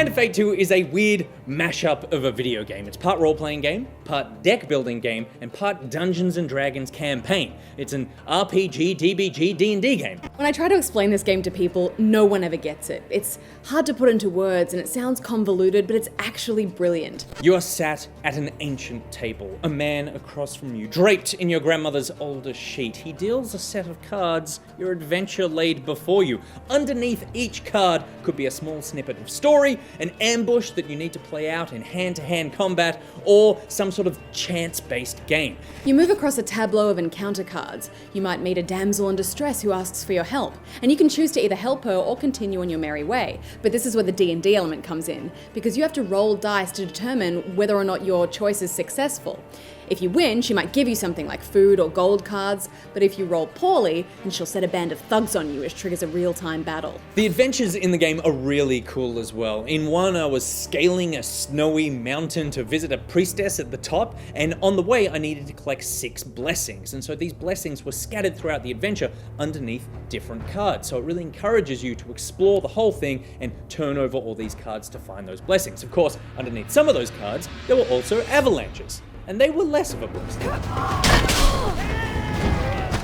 Hand of Fate 2 is a weird mashup of a video game. It's part role-playing game, part deck-building game, and part Dungeons & Dragons campaign. It's an RPG, DBG, D&D game. When I try to explain this game to people, no one ever gets it. It's hard to put into words and it sounds convoluted, but it's actually brilliant. You are sat at an ancient table, a man across from you, draped in your grandmother's oldest sheet. He deals a set of cards, your adventure laid before you. Underneath each card could be a small snippet of story, an ambush that you need to play out in hand-to-hand combat, or some sort of chance-based game. You move across a tableau of encounter cards. You might meet a damsel in distress who asks for your help, and you can choose to either help her or continue on your merry way. But this is where the D&D element comes in, because you have to roll dice to determine whether or not your choice is successful. If you win, she might give you something like food or gold cards, but if you roll poorly, then she'll set a band of thugs on you, which triggers a real-time battle. The adventures in the game are really cool as well. In one, I was scaling a snowy mountain to visit a priestess at the top, and on the way I needed to collect 6 blessings, and so these blessings were scattered throughout the adventure underneath different cards. So it really encourages you to explore the whole thing and turn over all these cards to find those blessings. Of course, underneath some of those cards, there were also avalanches, and they were less of a blessing.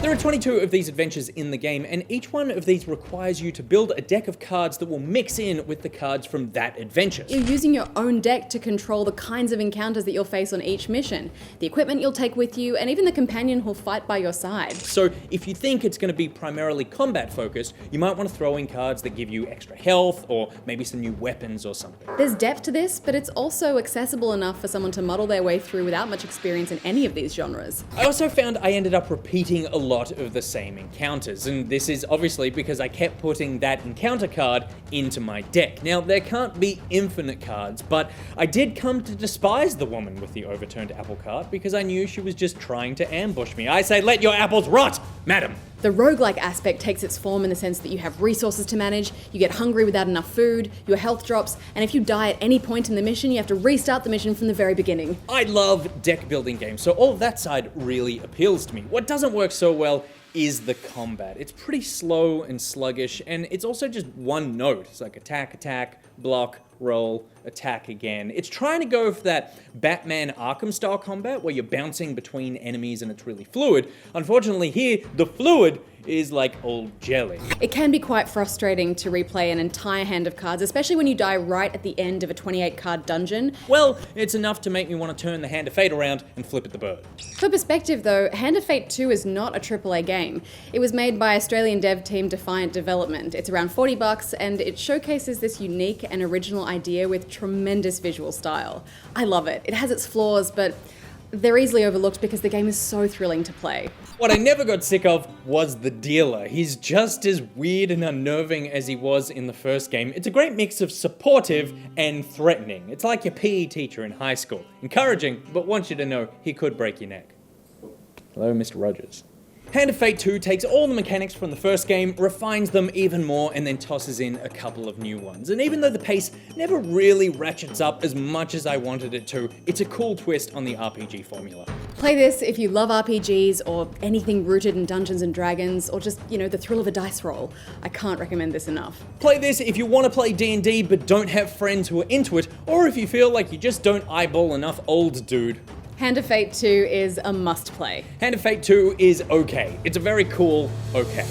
There are 22 of these adventures in the game, and each one of these requires you to build a deck of cards that will mix in with the cards from that adventure. You're using your own deck to control the kinds of encounters that you'll face on each mission, the equipment you'll take with you, and even the companion who'll fight by your side. So if you think it's going to be primarily combat focused, you might want to throw in cards that give you extra health, or maybe some new weapons or something. There's depth to this, but it's also accessible enough for someone to muddle their way through without much experience in any of these genres. I also found I ended up repeating a lot of the same encounters, and this is obviously because I kept putting that encounter card into my deck. Now, there can't be infinite cards, but I did come to despise the woman with the overturned apple cart because I knew she was just trying to ambush me. I say, let your apples rot, madam! The roguelike aspect takes its form in the sense that you have resources to manage, you get hungry without enough food, your health drops, and if you die at any point in the mission, you have to restart the mission from the very beginning. I love deck building games, so all of that side really appeals to me. What doesn't work so well is the combat. It's pretty slow and sluggish, and it's also just one note. It's like attack, attack, block, roll, attack again. It's trying to go for that Batman Arkham style combat where you're bouncing between enemies and it's really fluid. Unfortunately here, the fluid is like old jelly. It can be quite frustrating to replay an entire hand of cards, especially when you die right at the end of a 28 card dungeon. Well, it's enough to make me want to turn the Hand of Fate around and flip it the bird. For perspective though, Hand of Fate 2 is not a AAA game. It was made by Australian dev team Defiant Development. It's around $40 and it showcases this unique and original idea with tremendous visual style. I love it. It has its flaws, but they're easily overlooked because the game is so thrilling to play. What I never got sick of was the dealer. He's just as weird and unnerving as he was in the first game. It's a great mix of supportive and threatening. It's like your PE teacher in high school. Encouraging, but wants you to know he could break your neck. Hello, Mr. Rogers. Hand of Fate 2 takes all the mechanics from the first game, refines them even more, and then tosses in a couple of new ones. And even though the pace never really ratchets up as much as I wanted it to, it's a cool twist on the RPG formula. Play this if you love RPGs or anything rooted in Dungeons & Dragons, or just, the thrill of a dice roll. I can't recommend this enough. Play this if you want to play D&D but don't have friends who are into it, or if you feel like you just don't eyeball enough old dude. Hand of Fate 2 is a must play. Hand of Fate 2 is okay. It's a very cool okay.